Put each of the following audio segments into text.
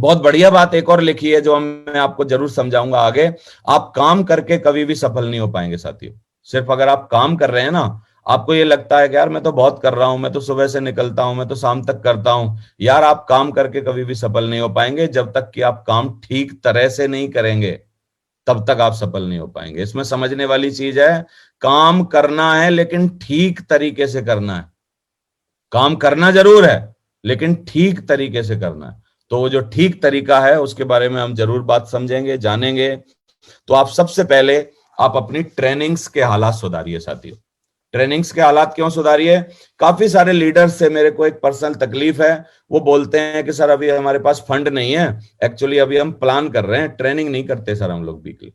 बहुत बढ़िया बात एक और लिखी है जो मैं आपको जरूर समझाऊंगा आगे। आप काम करके कभी भी सफल नहीं हो पाएंगे साथियों। सिर्फ अगर आप काम कर रहे हैं ना, आपको ये लगता है कि यार मैं तो बहुत कर रहा हूं, मैं तो सुबह से निकलता हूं, मैं तो शाम तक करता हूं। यार आप काम करके कभी भी सफल नहीं हो पाएंगे। जब तक कि आप काम ठीक तरह से नहीं करेंगे तब तक आप सफल नहीं हो पाएंगे। इसमें समझने वाली चीज है, काम करना है लेकिन ठीक तरीके से करना है। काम करना जरूर है लेकिन ठीक तरीके से करना है। तो वो जो ठीक तरीका है उसके बारे में हम जरूर बात समझेंगे, जानेंगे। तो आप सबसे पहले आप अपनी ट्रेनिंग्स के हालात सुधारिए साथियों। ट्रेनिंग्स के हालात क्यों सुधारिए? काफी सारे लीडर्स से मेरे को एक पर्सनल तकलीफ है। वो बोलते हैं कि सर अभी हमारे पास फंड नहीं है, एक्चुअली अभी हम प्लान कर रहे हैं, ट्रेनिंग नहीं करते सर हम लोग वीकली।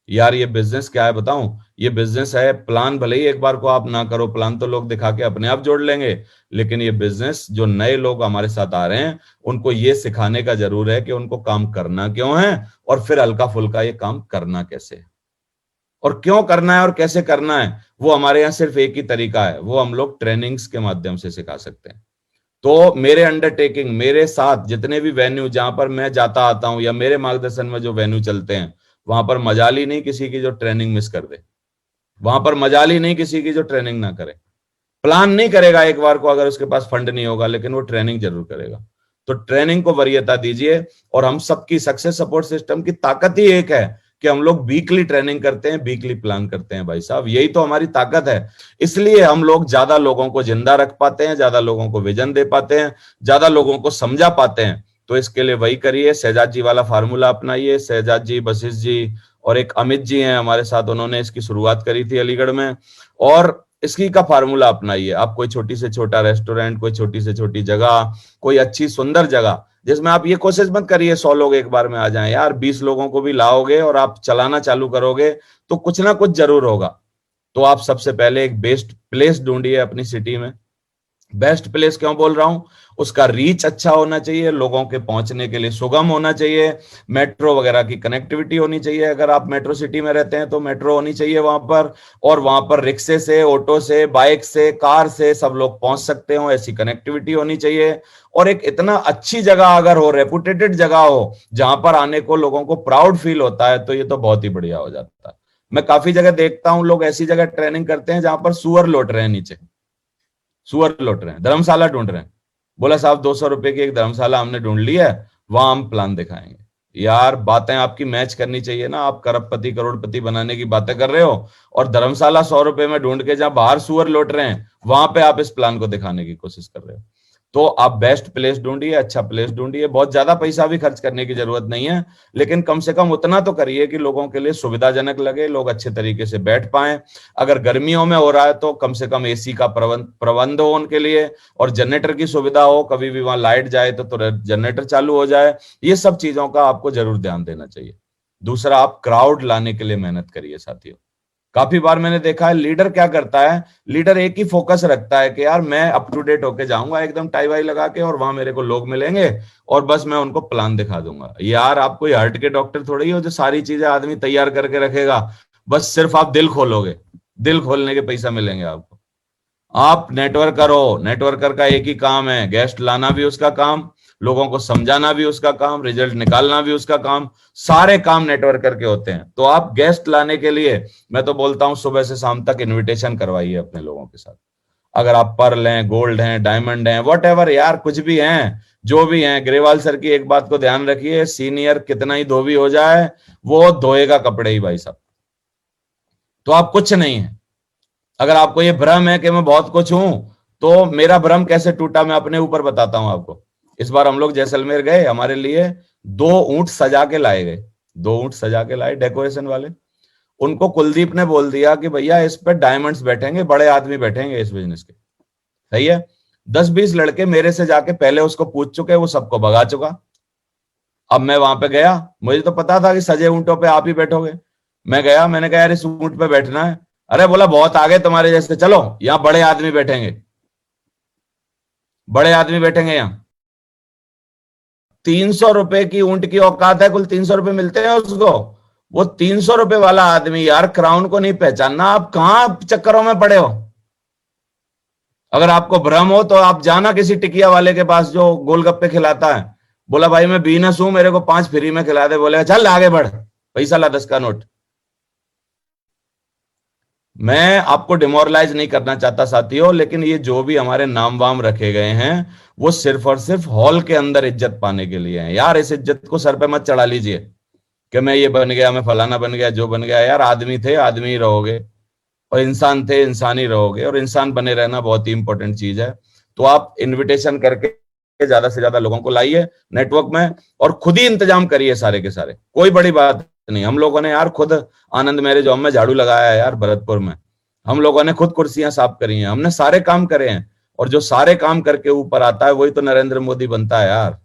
यार ये बिजनेस क्या है बताऊं? ये बिजनेस है, प्लान भले ही एक बार को आप ना करो, प्लान तो लोग दिखा के अपने आप जोड़ लेंगे, लेकिन ये बिजनेस जो नए लोग हमारे साथ आ रहे हैं उनको ये सिखाने का जरूर है कि उनको काम करना क्यों है और फिर हल्का फुल्का ये काम करना कैसे है और क्यों करना है और कैसे करना है। वो हमारे यहाँ सिर्फ एक ही तरीका है, वो हम लोग ट्रेनिंग्स के माध्यम से सिखा सकते हैं। तो मेरे अंडरटेकिंग, मेरे साथ जितने भी वेन्यू जहां पर मैं जाता आता हूं या मेरे मार्गदर्शन में जो वेन्यू चलते हैं, वहां पर मजाल ही नहीं किसी की जो ट्रेनिंग मिस कर दे। वहां पर मजाल ही नहीं किसी की जो ट्रेनिंग ना करे। प्लान नहीं करेगा एक बार को अगर उसके पास फंड नहीं होगा, लेकिन वो ट्रेनिंग जरूर करेगा। तो ट्रेनिंग को वरीयता दीजिए। और हम सबकी सक्सेस सपोर्ट सिस्टम की ताकत ही एक है कि हम लोग वीकली ट्रेनिंग करते हैं, वीकली प्लान करते हैं भाई साहब, यही तो हमारी ताकत है। इसलिए हम लोग ज्यादा लोगों को जिंदा रख पाते हैं, ज्यादा लोगों को विजन दे पाते हैं, ज्यादा लोगों को समझा पाते हैं। तो इसके लिए वही करिए, शहजाद जी वाला फार्मूला अपनाइए। शहजाद जी, वशिष्ठ जी और एक अमित जी हैं हमारे साथ, उन्होंने इसकी शुरुआत करी थी अलीगढ़ में। और इसकी का फार्मूला अपनाइए। आप कोई छोटी से छोटा रेस्टोरेंट, कोई छोटी से छोटी जगह, कोई अच्छी सुंदर जगह, जिसमें आप ये कोशिश मत करिए 100 लोग एक बार में आ जाएं। यार 20 लोगों को भी लाओगे और आप चलाना चालू करोगे तो कुछ ना कुछ जरूर होगा। तो आप सबसे पहले एक बेस्ट प्लेस ढूंढिए अपनी सिटी में। बेस्ट प्लेस क्यों बोल रहा हूं? उसका रीच अच्छा होना चाहिए, लोगों के पहुंचने के लिए सुगम होना चाहिए, मेट्रो वगैरह की कनेक्टिविटी होनी चाहिए। अगर आप मेट्रो सिटी में रहते हैं तो मेट्रो होनी चाहिए वहां पर, और वहां पर रिक्शे से, ऑटो से, बाइक से, कार से सब लोग पहुंच सकते हो, ऐसी कनेक्टिविटी होनी चाहिए। और एक इतना अच्छी जगह अगर हो, रेपुटेटेड जगह हो, जहां पर आने को लोगों को प्राउड फील होता है, तो ये तो बहुत ही बढ़िया हो जाता है। मैं काफी जगह देखता हूं लोग ऐसी जगह ट्रेनिंग करते हैं जहां पर सुअर लौट रहे हैं, नीचे सुअर लौट रहे हैं, धर्मशाला ढूंढ रहे हैं। बोला साहब 200 रुपए की एक धर्मशाला हमने ढूंढ ली है, वहां हम प्लान दिखाएंगे। यार बातें आपकी मैच करनी चाहिए ना। आप करोड़पति करोड़पति बनाने की बातें कर रहे हो और धर्मशाला 100 रुपए में ढूंढ के जहां बाहर सुअर लौट रहे हैं, वहां पे आप इस प्लान को दिखाने की कोशिश कर रहे हो। तो आप बेस्ट प्लेस ढूंढिए, अच्छा प्लेस ढूंढिए। बहुत ज्यादा पैसा भी खर्च करने की जरूरत नहीं है, लेकिन कम से कम उतना तो करिए कि लोगों के लिए सुविधाजनक लगे, लोग अच्छे तरीके से बैठ पाए। अगर गर्मियों में हो रहा है तो कम से कम एसी का प्रबंध हो उनके लिए, और जनरेटर की सुविधा हो, कभी भी वहां लाइट जाए तो जनरेटर चालू हो जाए। ये सब चीजों का आपको जरूर ध्यान देना चाहिए। दूसरा, आप क्राउड लाने के लिए मेहनत करिए साथियों। काफी बार मैंने देखा है लीडर क्या करता है, लीडर एक ही फोकस रखता है कि यार मैं अप टू डेट होके जाऊंगा एकदम टाई वाई लगा के, और वहां मेरे को लोग मिलेंगे और बस मैं उनको प्लान दिखा दूंगा। यार आप कोई हार्ट के डॉक्टर थोड़ी हो जो सारी चीजें आदमी तैयार करके रखेगा। बस सिर्फ आप दिल खोलोगे, दिल खोलने के पैसा मिलेंगे आपको। आप नेटवर्क करो, नेटवर्कर का एक ही काम है, गेस्ट लाना भी उसका काम, लोगों को समझाना भी उसका काम, रिजल्ट निकालना भी उसका काम। सारे काम नेटवर्कर के होते हैं। तो आप गेस्ट लाने के लिए मैं तो बोलता हूं सुबह से शाम तक इनविटेशन करवाइए अपने लोगों के साथ। अगर आप पर्ल हैं, गोल्ड हैं, डायमंड हैं, वट एवर यार कुछ भी हैं, जो भी हैं, ग्रेवाल सर की एक बात को ध्यान रखिए, सीनियर कितना ही धोबी हो जाए वो धोएगा कपड़े ही भाई साहब। तो आप कुछ नहीं है। अगर आपको ये भ्रम है कि मैं बहुत कुछ हूं, तो मेरा भ्रम कैसे टूटा मैं अपने ऊपर बताता हूं आपको। इस बार हम लोग जैसलमेर गए, हमारे लिए 2 ऊंट सजा के लाए गए, 2 ऊंट सजा के लाए डेकोरेशन वाले। उनको कुलदीप ने बोल दिया कि भैया इस पे डायमंड्स बैठेंगे, बड़े आदमी बैठेंगे इस बिजनेस के। सही है। 10-20 लड़के मेरे से जाके पहले उसको पूछ चुके, वो सबको भगा चुका। अब मैं वहां पे गया, मुझे तो पता था कि सजे ऊंटों पे आप ही बैठोगे। मैं गया, मैंने कहा यार इस ऊंट पे बैठना है। अरे बोला बहुत आगे तुम्हारे जैसे, चलो यहाँ बड़े आदमी बैठेंगे, बड़े आदमी बैठेंगे यहाँ। 300 रुपए की ऊंट की औकात है, कुल 300 रुपए मिलते हैं उसको। वो 300 रुपए वाला आदमी यार क्राउन को नहीं पहचानना, आप कहां चक्करों में पड़े हो। अगर आपको भ्रम हो तो आप जाना किसी टिकिया वाले के पास जो गोलगप्पे खिलाता है, बोला भाई मैं बीनस हूं, मेरे को 5 फ्री में खिला दे, बोलेगा चल आगे बढ़, पैसा ला 10 का नोट। मैं आपको डिमोरलाइज नहीं करना चाहता साथियों, लेकिन ये जो भी हमारे नाम वाम रखे गए हैं वो सिर्फ और सिर्फ हॉल के अंदर इज्जत पाने के लिए है यार। इस इज्जत को सर पे मत चढ़ा लीजिए कि मैं ये बन गया, मैं फलाना बन गया, जो बन गया। यार आदमी थे आदमी ही रहोगे, और इंसान थे इंसान ही रहोगे, और इंसान बने रहना बहुत ही इंपॉर्टेंट चीज है। तो आप इनविटेशन करके ज्यादा से ज्यादा लोगों को लाइए नेटवर्क में, और खुद ही इंतजाम करिए सारे के सारे, कोई बड़ी बात नहीं। हम लोगों ने यार खुद आनंद मैरिज होम में झाड़ू लगाया है यार, भरतपुर में हम लोगों ने खुद कुर्सियां साफ करी हैं, हमने सारे काम करे हैं। और जो सारे काम करके ऊपर आता है वही तो नरेंद्र मोदी बनता है यार।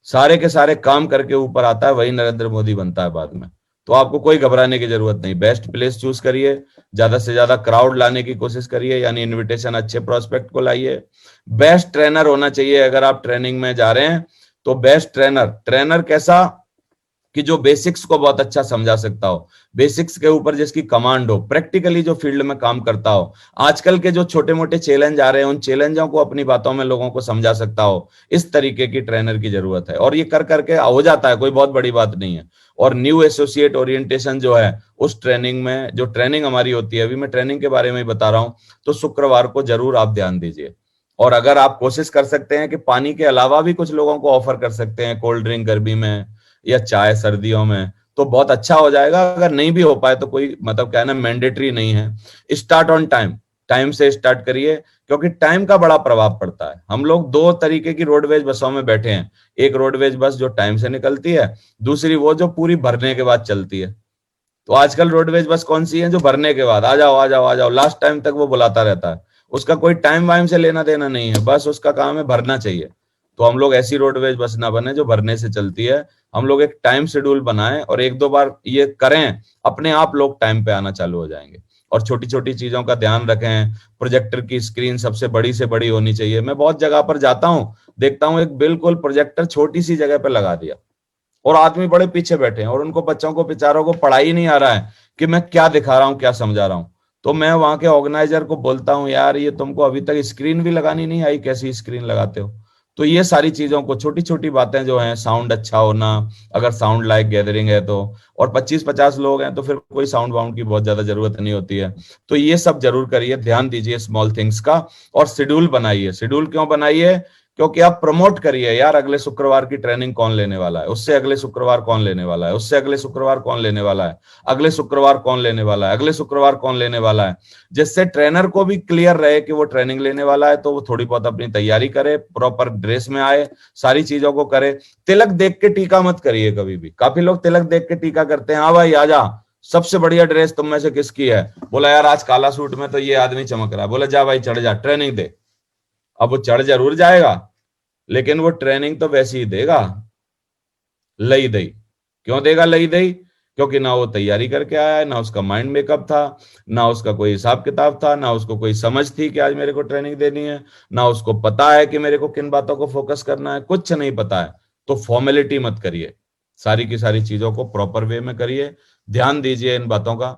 सारे के सारे काम करके ऊपर आता है वही नरेंद्र मोदी बनता है बाद में। तो आपको कोई घबराने की जरूरत नहीं, बेस्ट प्लेस चूज करिए, ज्यादा से ज्यादा क्राउड लाने की कोशिश करिए, यानी इनविटेशन अच्छे प्रोस्पेक्ट को लाइए। बेस्ट ट्रेनर होना चाहिए अगर आप ट्रेनिंग में जा रहे हैं, तो बेस्ट ट्रेनर। ट्रेनर कैसा कि जो बेसिक्स को बहुत अच्छा समझा सकता हो, बेसिक्स के ऊपर जिसकी कमांड हो, प्रैक्टिकली जो फील्ड में काम करता हो, आजकल के जो छोटे मोटे चैलेंज आ रहे हैं उन चैलेंजों को अपनी बातों में लोगों को समझा सकता हो, इस तरीके की ट्रेनर की जरूरत है। और ये कर करके हो जाता है, कोई बहुत बड़ी बात नहीं है। और न्यू एसोसिएट ओरिएंटेशन जो है उस ट्रेनिंग में, जो ट्रेनिंग हमारी होती है, अभी मैं ट्रेनिंग के बारे में ही बता रहा हूं, तो शुक्रवार को जरूर आप ध्यान दीजिए। और अगर आप कोशिश कर सकते हैं कि पानी के अलावा भी कुछ लोगों को ऑफर कर सकते हैं, कोल्ड ड्रिंक गर्मी में या चाय सर्दियों में, तो बहुत अच्छा हो जाएगा। अगर नहीं भी हो पाए तो कोई मतलब क्या है ना, मैंडेटरी नहीं है। स्टार्ट ऑन टाइम, टाइम से स्टार्ट करिए, क्योंकि टाइम का बड़ा प्रभाव पड़ता है। हम लोग दो तरीके की रोडवेज बसों में बैठे हैं, एक रोडवेज बस जो टाइम से निकलती है, दूसरी वो जो पूरी भरने के बाद चलती है। तो आजकल रोडवेज बस कौन सी है? जो भरने के बाद आ जाओ आ जाओ आ जाओ, लास्ट टाइम तक वो बुलाता रहता है, उसका कोई टाइम वाइम से लेना देना नहीं है, बस उसका काम है भरना चाहिए। तो हम लोग ऐसी रोडवेज बस ना बने जो भरने से चलती है। हम लोग एक टाइम शेड्यूल बनाएं, और एक दो बार ये करें, अपने आप लोग टाइम पे आना चालू हो जाएंगे। और छोटी छोटी चीजों का ध्यान रखें, प्रोजेक्टर की स्क्रीन सबसे बड़ी से बड़ी होनी चाहिए। मैं बहुत जगह पर जाता हूँ, देखता हूँ एक बिल्कुल प्रोजेक्टर छोटी सी जगह पर लगा दिया, और आदमी बड़े पीछे बैठे हैं, और उनको बच्चों को बेचारों को पढ़ा ही नहीं आ रहा है कि मैं क्या दिखा रहा हूँ क्या समझा रहा हूँ। तो मैं वहां के ऑर्गेनाइजर को बोलता हूँ, यार ये तुमको अभी तक स्क्रीन भी लगानी नहीं आई, कैसी स्क्रीन लगाते हो? तो ये सारी चीजों को, छोटी छोटी बातें जो हैं, साउंड अच्छा होना, अगर साउंड लाइक गैदरिंग है तो, और 25-50 लोग हैं तो फिर कोई साउंड वाउंड की बहुत ज्यादा जरूरत नहीं होती है। तो ये सब जरूर करिए, ध्यान दीजिए स्मॉल थिंग्स का। और शेड्यूल बनाइए। शेड्यूल क्यों बनाइए? क्योंकि आप प्रमोट करिए यार, अगले शुक्रवार की ट्रेनिंग कौन लेने वाला है, उससे अगले शुक्रवार कौन लेने वाला है, उससे अगले शुक्रवार कौन लेने वाला है, अगले शुक्रवार कौन लेने वाला है, अगले शुक्रवार कौन लेने वाला है। जिससे ट्रेनर को भी क्लियर रहे कि वो ट्रेनिंग लेने वाला है, तो वो थोड़ी बहुत अपनी तैयारी करे, प्रॉपर ड्रेस में आए, सारी चीजों को करे। तिलक देख के टीका मत करिए कभी भी। काफी लोग तिलक देख के टीका करते हैं, हाँ भाई आजा, सबसे बढ़िया ड्रेस तुम में से किसकी है? बोला यार आज काला सूट में तो ये आदमी चमक रहा है। बोला जा भाई चढ़ जा, ट्रेनिंग दे। अब वो चढ़ जरूर जाएगा, लेकिन वो ट्रेनिंग तो वैसे ही देगा लई दई। क्यों देगा लई दई? क्योंकि ना वो तैयारी करके आया है, ना उसका माइंड मेकअप था, ना उसका कोई हिसाब किताब था, ना उसको कोई समझ थी कि आज मेरे को ट्रेनिंग देनी है, ना उसको पता है कि मेरे को किन बातों को फोकस करना है, कुछ नहीं पता है। तो फॉर्मेलिटी मत करिए, सारी की सारी चीजों को प्रॉपर वे में करिए, ध्यान दीजिए इन बातों का।